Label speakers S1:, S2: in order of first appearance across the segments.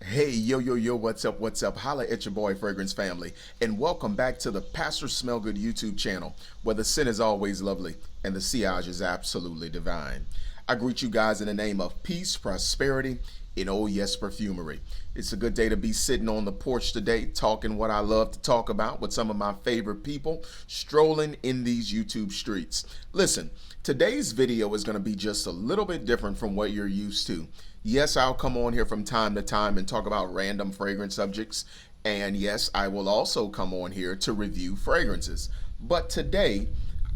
S1: Hey, yo, what's up? Holla at your boy, Fragrance Family, and welcome back to the Pastor Smell Good YouTube channel, where the sin is always lovely and the sillage is absolutely divine. I greet you guys in the name of peace, prosperity, and oh yes, perfumery. It's a good day to be sitting on the porch today, talking what I love to talk about with some of my favorite people, strolling in these YouTube streets. Listen, today's video is going to be just a little bit different from what you're used to. Yes, I'll come on here from time to time and talk about random fragrance subjects. And yes, I will also come on here to review fragrances. But today,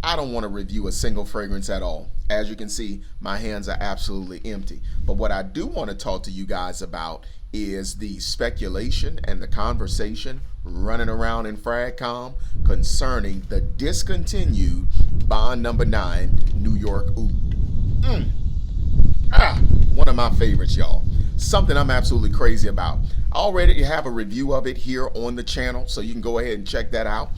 S1: I don't want to review a single fragrance at all. As you can see, my hands are absolutely empty. But what I do want to talk to you guys about is the speculation and the conversation running around in Fragcom concerning the discontinued Bond Number 9 New York Oud. One of my favorites, y'all. Something I'm absolutely crazy about. I already have a review of it here on the channel, so you can go ahead and check that out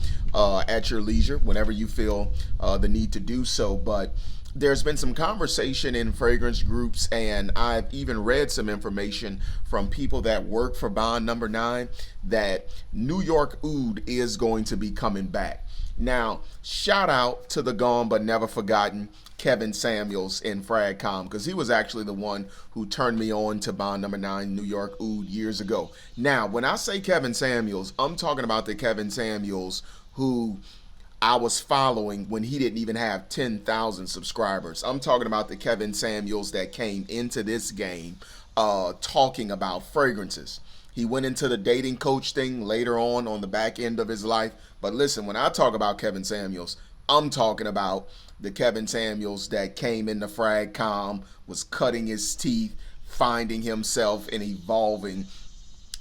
S1: at your leisure whenever you feel the need to do so. But there's been some conversation in fragrance groups, and I've even read some information from people that work for Bond Number 9 that New York Oud is going to be coming back. Now, shout out to the gone but never forgotten Kevin Samuels in Fragcom, because he was actually the one who turned me on to Bond Number 9 New York Oud years ago. Now, when I say Kevin Samuels, I'm talking about the Kevin Samuels who I was following when he didn't even have 10,000 subscribers. I'm talking about the Kevin Samuels that came into this game talking about fragrances. He went into the dating coach thing later on the back end of his life. But listen, when I talk about Kevin Samuels, I'm talking about the Kevin Samuels that came into Fragcom, was cutting his teeth, finding himself and evolving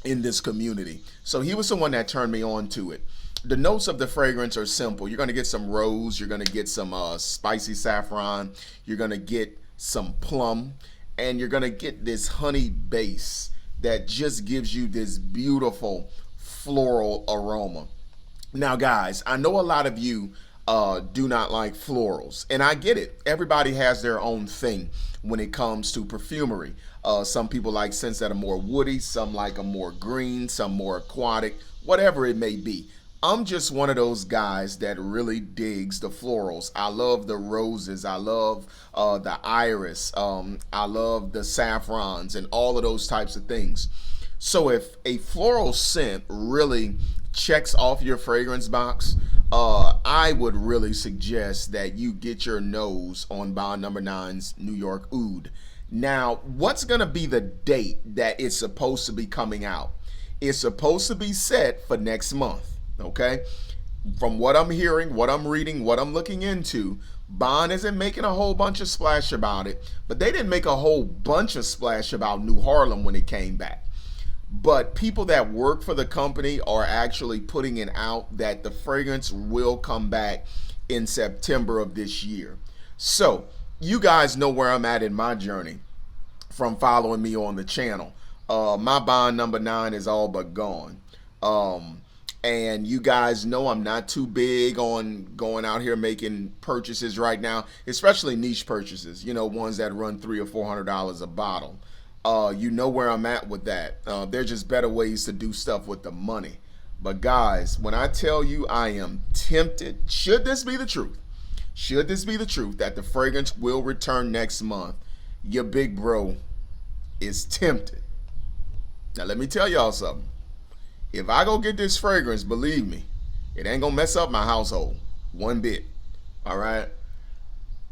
S1: in this community. So he was the one that turned me on to it. The notes of the fragrance are simple. You're going to get some rose, you're going to get some spicy saffron, you're going to get some plum, and you're going to get this honey base that just gives you this beautiful floral aroma. Now, guys, I know a lot of you do not like florals, and I get it. Everybody has their own thing when it comes to perfumery. Some people like scents that are more woody, some like them more green, some more aquatic, whatever it may be. I'm just one of those guys that really digs the florals. I love the roses. I love the iris. I love the saffrons and all of those types of things. So if a floral scent really checks off your fragrance box, I would really suggest that you get your nose on Bond Number 9's New York Oud. Now, what's going to be the date that it's supposed to be coming out? It's supposed to be set for next month. Okay, from what I'm hearing, what I'm reading, what I'm looking into, Bond isn't making a whole bunch of splash about it, but they didn't make a whole bunch of splash about New Harlem when it came back. But people that work for the company are actually putting it out that the fragrance will come back in September of this year. So you guys know where I'm at in my journey from following me on the channel. My Bond Number 9 is all but gone. And you guys know I'm not too big on going out here making purchases right now, especially niche purchases, you know, ones that run $300 or $400 a bottle. You know where I'm at with that. There's just better ways to do stuff with the money. But guys, when I tell you I am tempted, should this be the truth, that the fragrance will return next month, your big bro is tempted. Now let me tell y'all something. If I go get this fragrance, believe me, it ain't gonna mess up my household one bit. All right.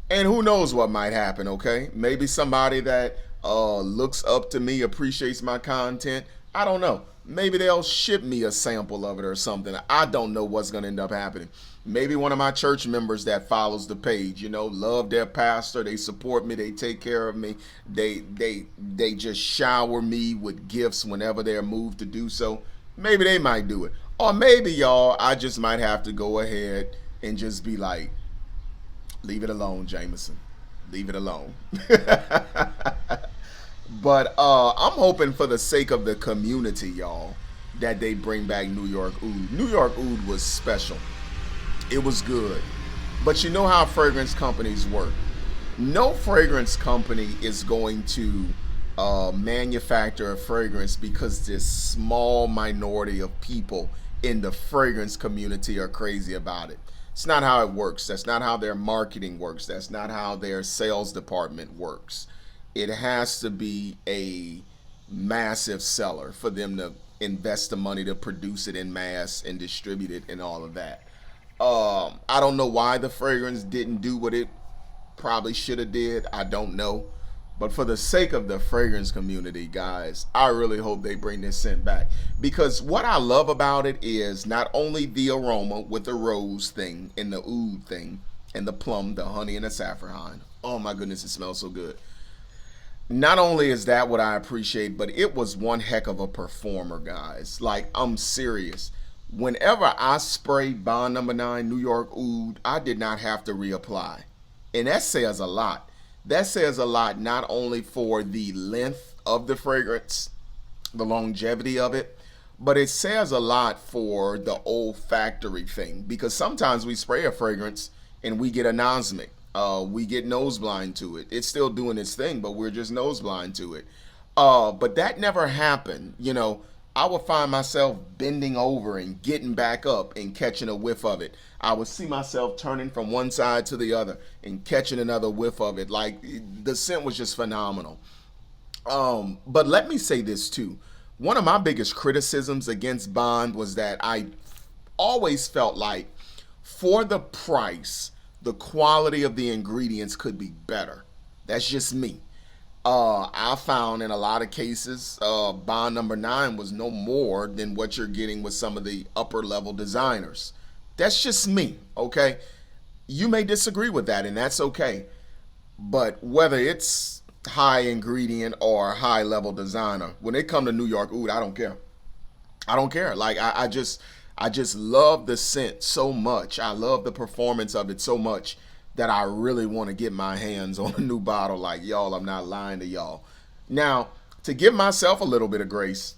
S1: And who knows what might happen, okay? Maybe somebody that looks up to me, appreciates my content. I don't know. Maybe they'll ship me a sample of it or something. I don't know what's going to end up happening. Maybe one of my church members that follows the page, you know, love their pastor. They support me. They take care of me. They just shower me with gifts whenever they're moved to do so. Maybe they might do it. Or maybe, y'all, I just might have to go ahead and just be like, leave it alone, Jameson. Leave it alone. But I'm hoping for the sake of the community, y'all, that they bring back New York Oud. New York Oud was special. It was good. But you know how fragrance companies work. No fragrance company is going to manufacture a fragrance because this small minority of people in the fragrance community are crazy about it. It's not how it works. That's not how their marketing works. That's not how their sales department works. It has to be a massive seller for them to invest the money to produce it in mass and distribute it and all of that. I don't know why the fragrance didn't do what it probably should have did. I don't know. But for the sake of the fragrance community, guys, I really hope they bring this scent back. Because what I love about it is not only the aroma with the rose thing and the oud thing and the plum, the honey, and the saffron. Oh my goodness, it smells so good. Not only is that what I appreciate, but it was one heck of a performer, guys. Like, I'm serious. Whenever I sprayed Bond Number 9 New York Oud, I did not have to reapply. And that says a lot. That says a lot not only for the length of the fragrance, the longevity of it, but it says a lot for the olfactory thing. Because sometimes we spray a fragrance and we get anosmic. We get nose blind to it. It's still doing its thing, but we're just nose blind to it. But that never happened. You know, I would find myself bending over and getting back up and catching a whiff of it. I would see myself turning from one side to the other and catching another whiff of it. Like, the scent was just phenomenal. But let me say this too. One of my biggest criticisms against Bond was that I always felt like for the price, the quality of the ingredients could be better. That's just me. I found in a lot of cases, Bond Number 9 was no more than what you're getting with some of the upper level designers. That's just me, okay? You may disagree with that, and that's okay. But whether it's high ingredient or high level designer, when it come to New York Oud, I don't care. I don't care. Like, I just love the scent so much. I love the performance of it so much that I really want to get my hands on a new bottle. Like, y'all, I'm not lying to y'all. Now, to give myself a little bit of grace,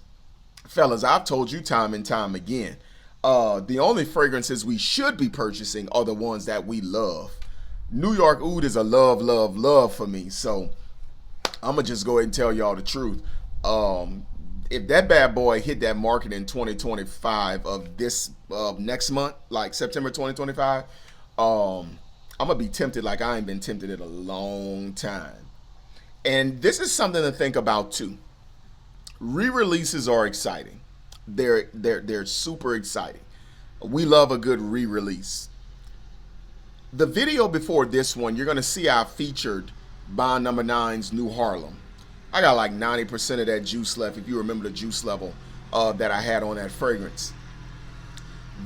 S1: fellas, I've told you time and time again, the only fragrances we should be purchasing are the ones that we love. New York Oud is a love, love, love for me. So I'm going to just go ahead and tell y'all the truth. If that bad boy hit that market in 2025 of this next month, like September 2025, I'm going to be tempted like I ain't been tempted in a long time. And this is something to think about too. Re-releases are exciting. They're super exciting. We love a good re-release. The video before this one, you're going to see I featured Bond Number 9's New Harlem. I got like 90% of that juice left, if you remember the juice level that I had on that fragrance.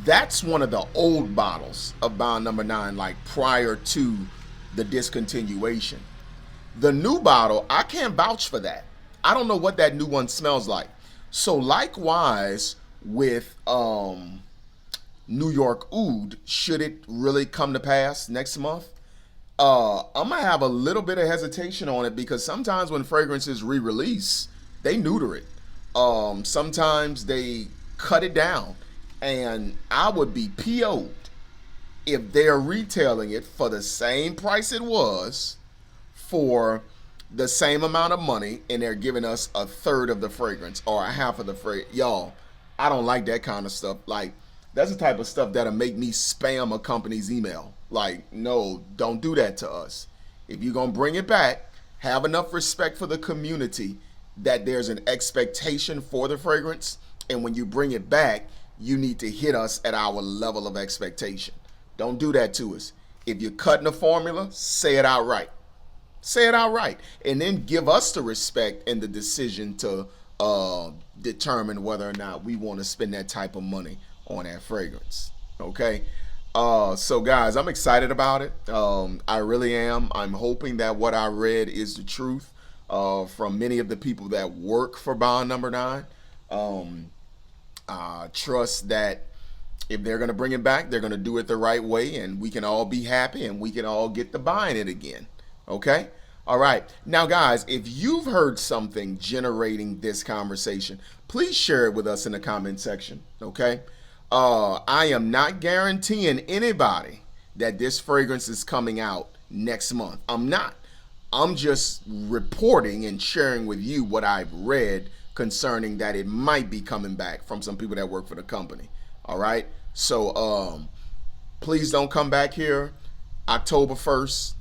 S1: That's one of the old bottles of Bond Number 9, like prior to the discontinuation. The new bottle, I can't vouch for that. I don't know what that new one smells like. So likewise with New York Oud, should it really come to pass next month, I'm gonna have a little bit of hesitation on it because sometimes when fragrances re-release, they neuter it. Sometimes they cut it down, and I would be PO'd if they're retailing it for the same price it was for the same amount of money, and they're giving us a third of the fragrance or a half of the fragrance. Y'all, I don't like that kind of stuff. Like, that's the type of stuff that'll make me spam a company's email. Like, no, don't do that to us. If you're going to bring it back, have enough respect for the community that there's an expectation for the fragrance. And when you bring it back, you need to hit us at our level of expectation. Don't do that to us. If you're cutting a formula, say it outright. Say it outright. And then give us the respect and the decision to determine whether or not we want to spend that type of money on that fragrance. Okay? So guys, I'm excited about it. I really am. I'm hoping that what I read is the truth from many of the people that work for Bond Number 9. Trust that if they're going to bring it back, they're going to do it the right way, and we can all be happy and we can all get to buying it again. Okay? All right. Now, guys, if you've heard something generating this conversation, please share it with us in the comment section. Okay? I am not guaranteeing anybody that this fragrance is coming out next month. I'm not. I'm just reporting and sharing with you what I've read concerning that it might be coming back from some people that work for the company. All right. So please don't come back here October 1st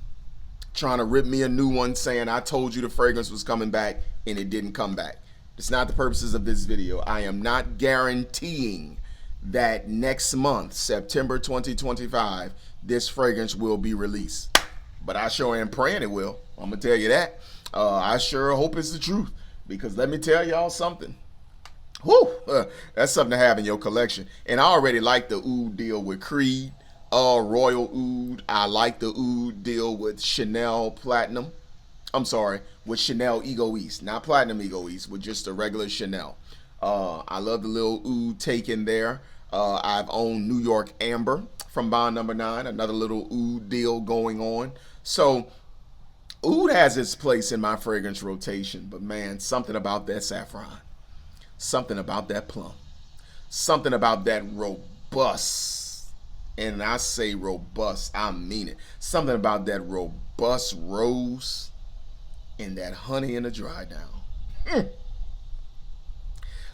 S1: trying to rip me a new one saying I told you the fragrance was coming back and it didn't come back. It's not the purposes of this video. I am not guaranteeing that next month, September 2025, this fragrance will be released. But I sure am praying it will. I'm going to tell you that. I sure hope it's the truth. Because let me tell y'all something. Whew, that's something to have in your collection. And I already like the oud deal with Creed. Royal Oud. I like the oud deal with Chanel Platinum. I'm sorry, with Chanel Egoist. Not Platinum Egoist, with just a regular Chanel. I love the little oud take in there. I've owned New York Amber from Bond Number 9. Another little oud deal going on. So oud has its place in my fragrance rotation. But man, something about that saffron. Something about that plum. Something about that robust. And I say robust, I mean it. Something about that robust rose and that honey in the dry down.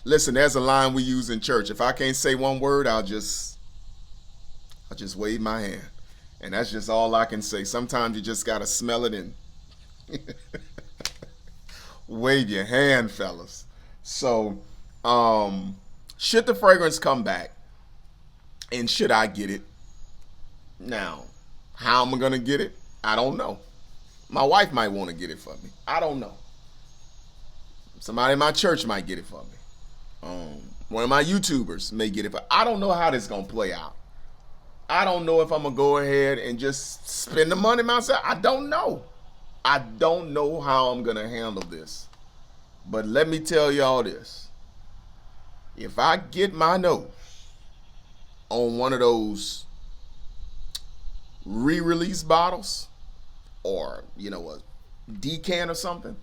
S1: Listen, there's a line we use in church. If I can't say one word, I'll just wave my hand. And that's just all I can say. Sometimes you just gotta smell it and wave your hand, fellas. So, should the fragrance come back and should I get it? Now, how am I going to get it? I don't know. My wife might want to get it for me. I don't know. Somebody in my church might get it for me. One of my YouTubers may get it for. I don't know how this is going to play out. I don't know if I'm going to go ahead and just spend the money myself. I don't know. I don't know how I'm going to handle this. But let me tell y'all this. If I get my nose on one of those re-release bottles or, a decan or something,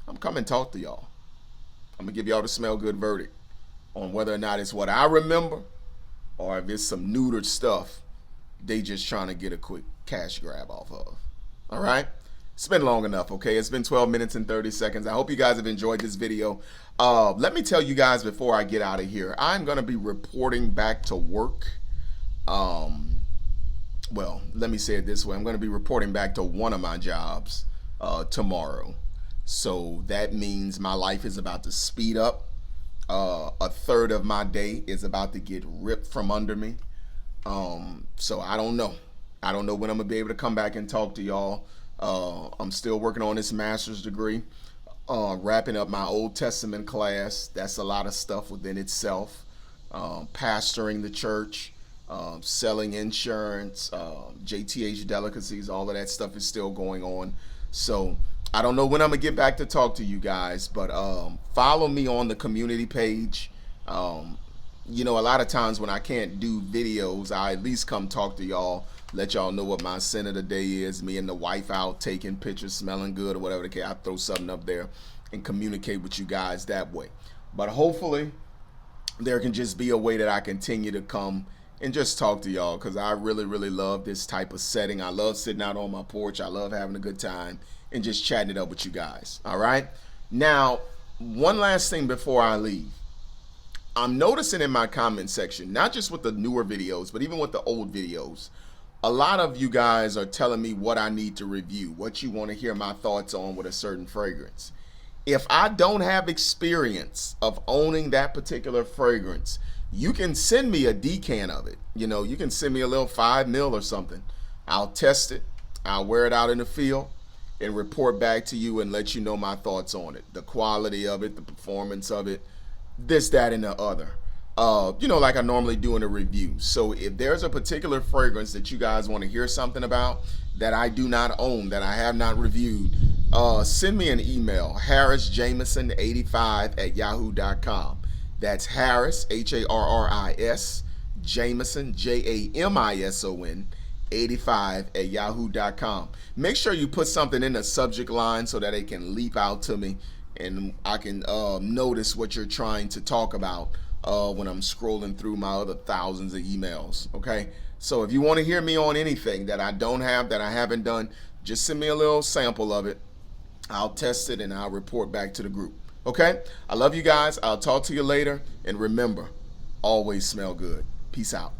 S1: I'm coming to talk to y'all. I'm going to give y'all the smell good verdict on whether or not it's what I remember or if it's some neutered stuff they just trying to get a quick cash grab off of. All right? It's been long enough, okay? It's been 12 minutes and 30 seconds. I hope you guys have enjoyed this video. Let me tell you guys before I get out of here, I'm going to be reporting back to work. Well, let me say it this way. I'm going to be reporting back to one of my jobs tomorrow. So that means my life is about to speed up. A third of my day is about to get ripped from under me. So I don't know. I don't know when I'm going to be able to come back and talk to y'all. I'm still working on this master's degree. Wrapping up my Old Testament class. That's a lot of stuff within itself. Pastoring the church. Selling insurance, JTH delicacies, all of that stuff is still going on. So I don't know when I'm gonna get back to talk to you guys, but follow me on the community page. A lot of times when I can't do videos, I at least come talk to y'all, let y'all know what my sin of the day is. Me and the wife out taking pictures, smelling good or whatever the case. I throw something up there and communicate with you guys that way. But hopefully there can just be a way that I continue to come and just talk to y'all, because I really, really love this type of setting. I love sitting out on my porch. I love having a good time and just chatting it up with you guys. All right. Now, one last thing before I leave. I'm noticing in my comment section, not just with the newer videos, but even with the old videos, a lot of you guys are telling me what I need to review, what you want to hear my thoughts on with a certain fragrance. If I don't have experience of owning that particular fragrance, you can send me a decan of it. You can send me a little 5 ml or something. I'll test it. I'll wear it out in the field and report back to you and let you know my thoughts on it. The quality of it, the performance of it, this, that, and the other. Like I normally do in a review. So if there's a particular fragrance that you guys want to hear something about that I do not own, that I have not reviewed, send me an email, harrisjameson85@yahoo.com. That's Harris, Harris, Jameson, Jamison, 85@yahoo.com. Make sure you put something in the subject line so that it can leap out to me and I can notice what you're trying to talk about when I'm scrolling through my other thousands of emails. Okay, so if you want to hear me on anything that I don't have, that I haven't done, just send me a little sample of it I'll test it and I'll report back to the group. Okay? I love you guys. I'll talk to you later. And remember, always smell good. Peace out.